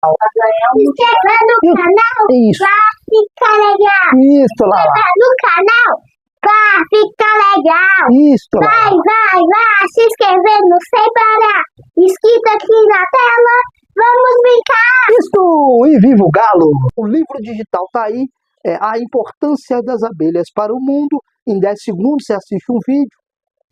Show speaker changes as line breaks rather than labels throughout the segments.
Se inscreva no canal
Isso.
pra ficar legal.
Isso, Lala.
No canal pra ficar legal.
Isso, Lala.
Vai se inscrevendo sem parar. Escrito aqui na tela. Vamos brincar.
Isso! E viva o galo! O livro digital tá aí. É A Importância das Abelhas para o Mundo. Em 10 segundos você assiste um vídeo.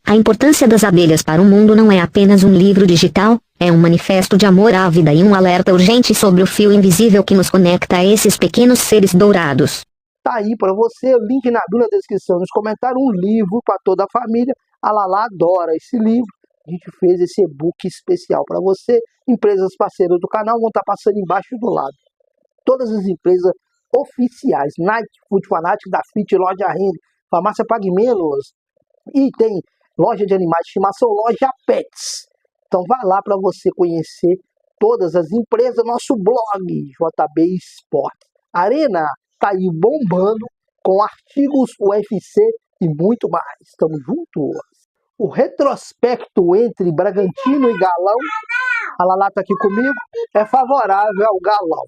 A importância das abelhas para o mundo não é apenas um livro digital, é um manifesto de amor à vida e um alerta urgente sobre o fio invisível que nos conecta a esses pequenos seres dourados.
Tá aí para você, link na bio na descrição, nos comentários, um livro para toda a família. A Lala adora esse livro. A gente fez esse e-book especial para você. Empresas parceiras do canal vão estar passando embaixo do lado. Todas as empresas oficiais, Nike, Food Fanatic, da Fit, Loja Rende, Farmácia Pague Menos, e tem loja de animais de estimação, loja Pets. Então vai lá para você conhecer todas as empresas, nosso blog JB Esportes. Arena tá aí bombando com artigos UFC e muito mais. Estamos juntos. O retrospecto entre Bragantino e Galão, a Lala tá aqui comigo, é favorável ao Galão.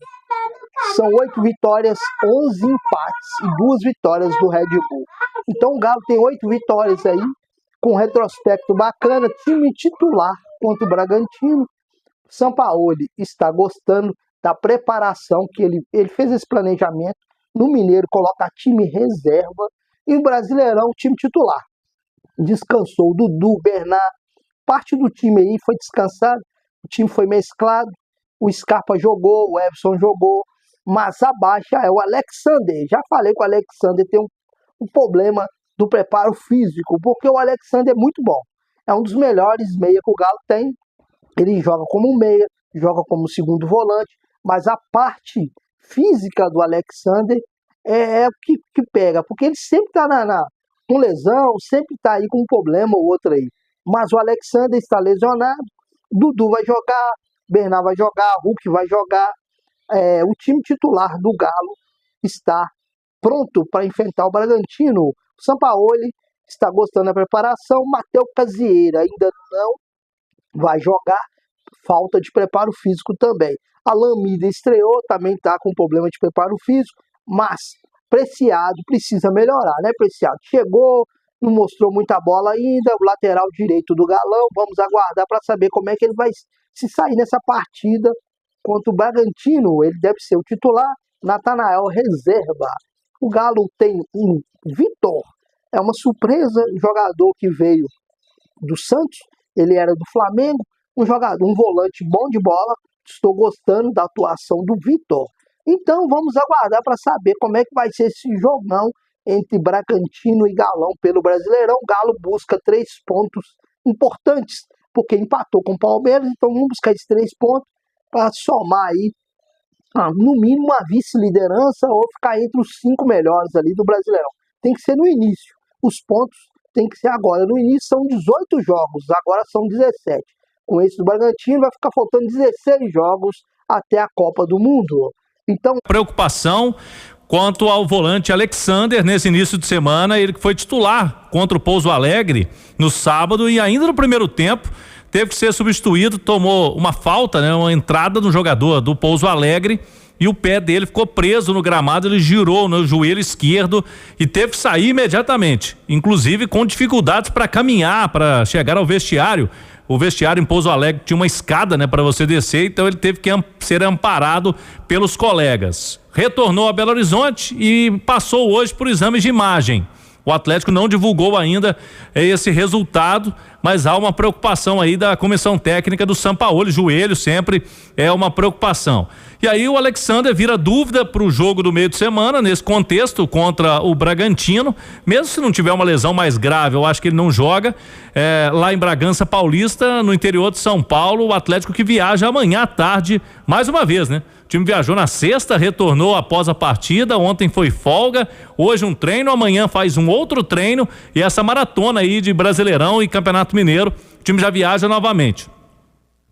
São 8 vitórias, 11 empates e 2 vitórias do Red Bull. Então o Galo tem 8 vitórias aí, com um retrospecto bacana, time titular contra o Bragantino. Sampaoli está gostando da preparação que ele fez esse planejamento. No Mineiro coloca time reserva e o Brasileirão time titular. Descansou o Dudu, o Bernard, parte do time aí foi descansado, o time foi mesclado, o Scarpa jogou, o Everson jogou, mas a baixa é o Alexander. Já falei que o Alexander tem um problema do preparo físico, porque o Alexander é muito bom. É um dos melhores meia que o Galo tem. Ele joga como meia, joga como segundo volante, mas a parte física do Alexander é o que pega, porque ele sempre está com lesão, sempre está aí com um problema ou outro aí. Mas o Alexander está lesionado, Dudu vai jogar, Bernard vai jogar, Hulk vai jogar. O time titular do Galo está pronto para enfrentar o Bragantino. O Sampaoli está gostando da preparação. Matheus Casieira ainda não vai jogar, falta de preparo físico também. Alan Mida estreou, também está com problema de preparo físico, mas Preciado precisa melhorar, né? Preciado chegou, não mostrou muita bola ainda, o lateral direito do Galão, vamos aguardar para saber como é que ele vai se sair nessa partida contra o Bragantino. Ele deve ser o titular, Natanael reserva. O Galo tem um Vitor, é uma surpresa, jogador que veio do Santos, ele era do Flamengo, um volante bom de bola. Estou gostando da atuação do Vitor. Então vamos aguardar para saber como é que vai ser esse jogão entre Bragantino e Galão pelo Brasileirão. O Galo busca 3 pontos importantes, porque empatou com o Palmeiras, então vamos buscar esses 3 pontos para somar aí, no mínimo, a vice-liderança ou ficar entre os 5 melhores ali do Brasileirão. Tem que ser no início, os pontos tem que ser agora. No início são 18 jogos, agora são 17. Com esse do Bragantino vai ficar faltando 16 jogos até a Copa do Mundo. Então,
preocupação quanto ao volante Alexander nesse início de semana, ele que foi titular contra o Pouso Alegre no sábado e ainda no primeiro tempo teve que ser substituído, tomou uma falta, né, uma entrada no jogador do Pouso Alegre e o pé dele ficou preso no gramado, ele girou no joelho esquerdo e teve que sair imediatamente, inclusive com dificuldades para caminhar, para chegar ao vestiário. O vestiário em Pouso Alegre tinha uma escada, né, para você descer, então ele teve que ser amparado pelos colegas. Retornou a Belo Horizonte e passou hoje por exames de imagem. O Atlético não divulgou ainda esse resultado, mas há uma preocupação aí da comissão técnica do Sampaoli. Joelho sempre é uma preocupação. E aí o Alexander vira dúvida para o jogo do meio de semana, nesse contexto, contra o Bragantino. Mesmo se não tiver uma lesão mais grave, eu acho que ele não joga. Lá em Bragança Paulista, no interior de São Paulo, o Atlético que viaja amanhã à tarde, mais uma vez, né? O time viajou na sexta, retornou após a partida, ontem foi folga, hoje um treino, amanhã faz um outro treino e essa maratona aí de Brasileirão e Campeonato Mineiro, o time já viaja novamente.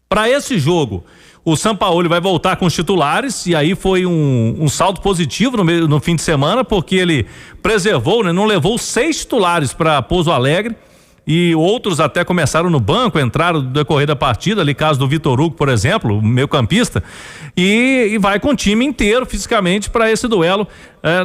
Para esse jogo, o Sampaoli vai voltar com os titulares e aí foi um saldo positivo no fim de semana, porque ele preservou, né, não levou 6 titulares para Pouso Alegre e outros até começaram no banco, entraram no decorrer da partida, ali caso do Vitor Hugo, por exemplo, o meio-campista, e vai com o time inteiro fisicamente para esse duelo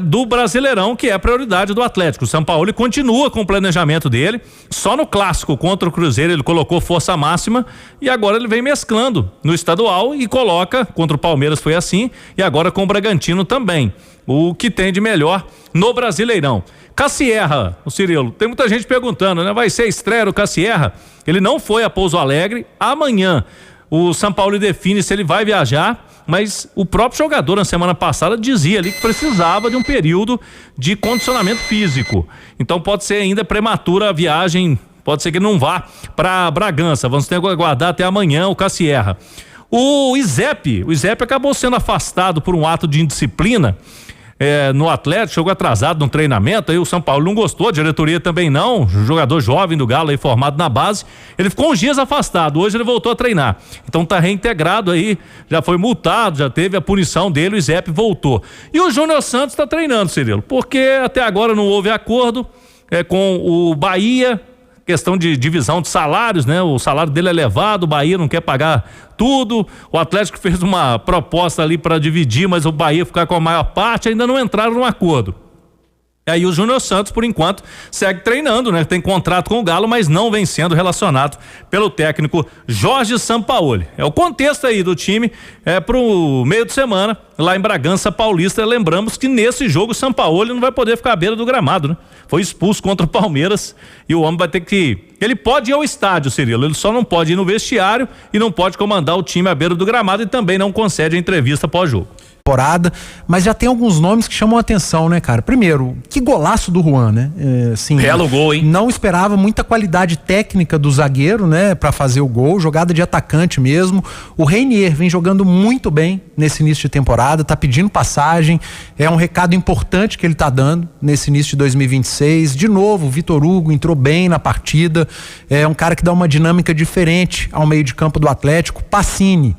do Brasileirão, que é a prioridade do Atlético. O Sampaoli continua com o planejamento dele, só no clássico contra o Cruzeiro ele colocou força máxima e agora ele vem mesclando no estadual e coloca, contra o Palmeiras foi assim, e agora com o Bragantino também, o que tem de melhor no Brasileirão. Cassierra, o Cirilo, tem muita gente perguntando, né? Vai ser a estreia do Cassierra? Ele não foi a Pouso Alegre. Amanhã o Sampaoli define se ele vai viajar, mas o próprio jogador na semana passada dizia ali que precisava de um período de condicionamento físico. Então pode ser ainda prematura a viagem, pode ser que não vá para Bragança. Vamos ter que aguardar até amanhã o Cassierra. O Izep acabou sendo afastado por um ato de indisciplina no Atlético, chegou atrasado no treinamento, aí o São Paulo não gostou, a diretoria também não, jogador jovem do Galo aí formado na base, ele ficou uns dias afastado, hoje ele voltou a treinar, então tá reintegrado aí, já foi multado, já teve a punição dele, o Izep voltou. E o Júnior Santos tá treinando, Cirilo, porque até agora não houve acordo com o Bahia, questão de divisão de salários, né? O salário dele é elevado, o Bahia não quer pagar tudo, o Atlético fez uma proposta ali para dividir, mas o Bahia ficar com a maior parte, ainda não entraram num acordo. E aí o Júnior Santos, por enquanto, segue treinando, né? Tem contrato com o Galo, mas não vem sendo relacionado pelo técnico Jorge Sampaoli. É o contexto aí do time pro meio de semana, lá em Bragança Paulista. Lembramos que nesse jogo o Sampaoli não vai poder ficar à beira do gramado, né? Foi expulso contra o Palmeiras e o homem vai ter que... Ele pode ir ao estádio, Cirilo, ele só não pode ir no vestiário e não pode comandar o time à beira do gramado e também não concede a entrevista pós-jogo.
Mas já tem alguns nomes que chamam a atenção, né, cara? Primeiro, que golaço do Juan, né? Assim,
belo gol, hein?
Não esperava muita qualidade técnica do zagueiro, né, pra fazer o gol, jogada de atacante mesmo. O Reinier vem jogando muito bem nesse início de temporada, tá pedindo passagem, é um recado importante que ele tá dando nesse início de 2026. De novo, o Vitor Hugo entrou bem na partida, é um cara que dá uma dinâmica diferente ao meio de campo do Atlético. Pacini.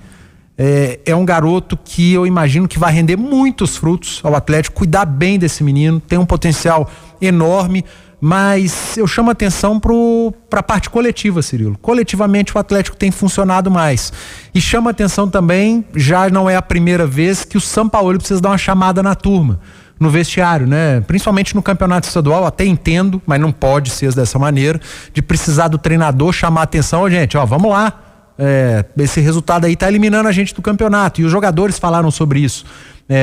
É um garoto que eu imagino que vai render muitos frutos ao Atlético, cuidar bem desse menino, tem um potencial enorme, mas eu chamo a atenção para a parte coletiva, Cirilo. Coletivamente o Atlético tem funcionado mais. E chama a atenção também, já não é a primeira vez que o Sampaoli precisa dar uma chamada na turma, no vestiário, né? Principalmente no campeonato estadual, até entendo, mas não pode ser dessa maneira, de precisar do treinador chamar a atenção, gente, vamos lá. Esse resultado aí tá eliminando a gente do campeonato, e os jogadores falaram sobre isso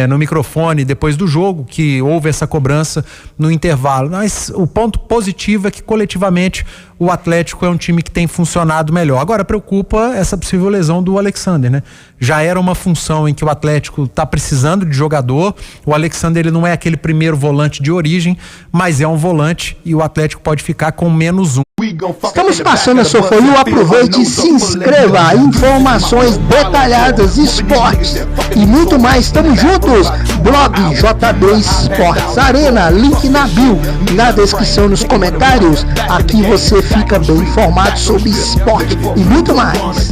no microfone depois do jogo, que houve essa cobrança no intervalo. Mas o ponto positivo é que coletivamente o Atlético é um time que tem funcionado melhor. Agora preocupa essa possível lesão do Alexander, né? Já era uma função em que o Atlético tá precisando de jogador. O Alexander, ele não é aquele primeiro volante de origem, mas é um volante e o Atlético pode ficar com -1.
Estamos passando a sua folha, aproveite e se inscreva. Informações detalhadas, esportes e muito mais. Estamos juntos. Blog JB Esportes Arena, link na bio, na descrição, nos comentários. Aqui você fica bem informado sobre esporte e muito mais.